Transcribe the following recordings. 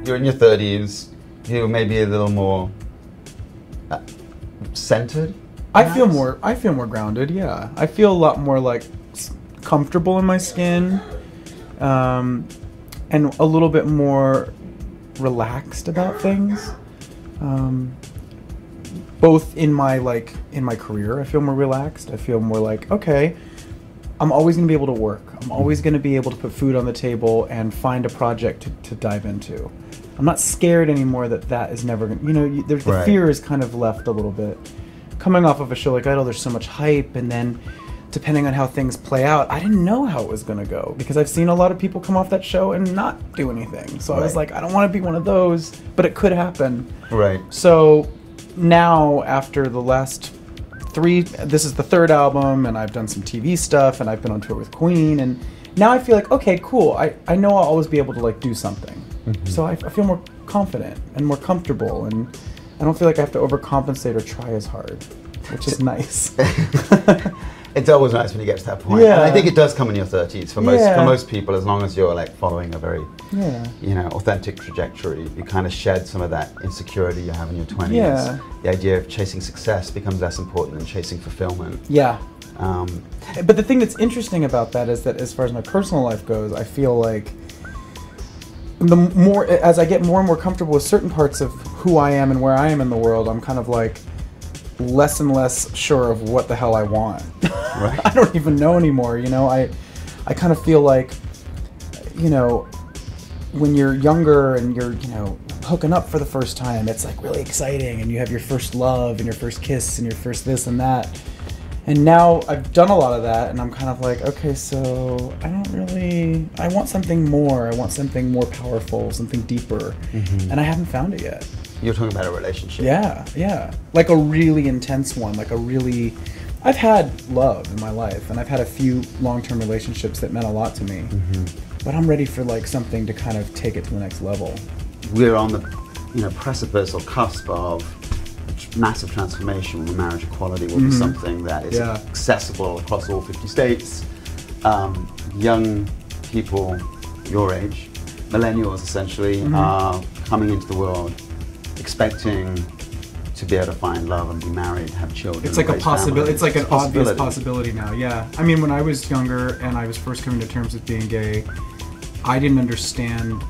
you're in your 30s, you're maybe a little more centered. I feel more grounded. Yeah, I feel a lot more like comfortable in my skin, and a little bit more relaxed about things. Both in my career, I feel more relaxed. I feel more like, okay, I'm always going to be able to work. I'm always going to be able to put food on the table and find a project to dive into. I'm not scared anymore that is never going to, the fear is kind of left a little bit. Coming off of a show like Idol, there's so much hype, and then depending on how things play out, I didn't know how it was going to go, because I've seen a lot of people come off that show and not do anything. So I was like, I don't want to be one of those, but it could happen. Right. So now, after the last this is the third album, and I've done some TV stuff, and I've been on tour with Queen, and now I feel like, okay, cool, I know I'll always be able to do something. So I feel more confident and more comfortable, and I don't feel like I have to overcompensate or try as hard, which is nice. It's always nice when you get to that point. Yeah. And I think it does come in your 30s for most people, as long as you're following a very authentic trajectory. You kind of shed some of that insecurity you have in your 20s. Yeah. The idea of chasing success becomes less important than chasing fulfillment. Yeah. But the thing that's interesting about that is that, as far as my personal life goes, I feel like as I get more and more comfortable with certain parts of who I am and where I am in the world, I'm kind of less and less sure of what the hell I want. Right. I don't even know anymore, I kind of feel like, when you're younger and you're, hooking up for the first time, it's really exciting, and you have your first love and your first kiss and your first this and that. And now I've done a lot of that, and I'm kind of like, okay, so I want something more. I want something more powerful, something deeper. And I haven't found it yet. You're talking about a relationship. Yeah. Like a really intense one, I've had love in my life, and I've had a few long-term relationships that meant a lot to me. But I'm ready for something to kind of take it to the next level. We're on the precipice or cusp of massive transformation where marriage equality will be something that is accessible across all 50 states. Young people your age, millennials essentially, are coming into the world expecting to be able to find love and be married, have children. It's like a possibility. It's like an obvious possibility now. Yeah. I mean, when I was younger and I was first coming to terms with being gay, I didn't understand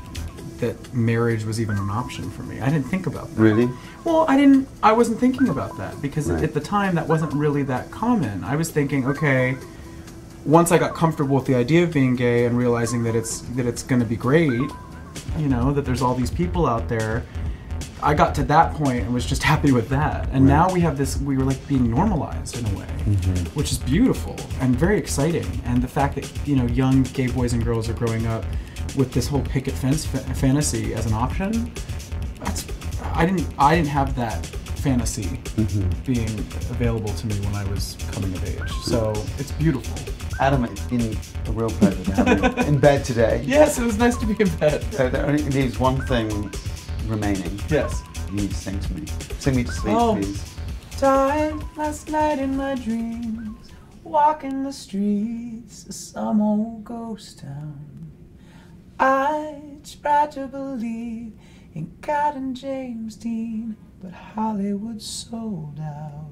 that marriage was even an option for me. I didn't think about that. Really? Well, I wasn't thinking about that, because at the time that wasn't really that common. I was thinking, okay, once I got comfortable with the idea of being gay and realizing that it's going to be great, that there's all these people out there, I got to that point and was just happy with that. And now we were being normalized in a way, which is beautiful and very exciting. And the fact that, young gay boys and girls are growing up with this whole picket fence fantasy as an option, I didn't have that fantasy being available to me when I was coming of age. So it's beautiful. Adam, it's been a real pleasure to have you in bed today. Yes, it was nice to be in bed. So there only leaves one thing remaining. Yes. You need to sing to me. Sing me to sleep, please. Died last night in my dreams, walking the streets of some old ghost town. I tried to believe in God and James Dean, but Hollywood sold out.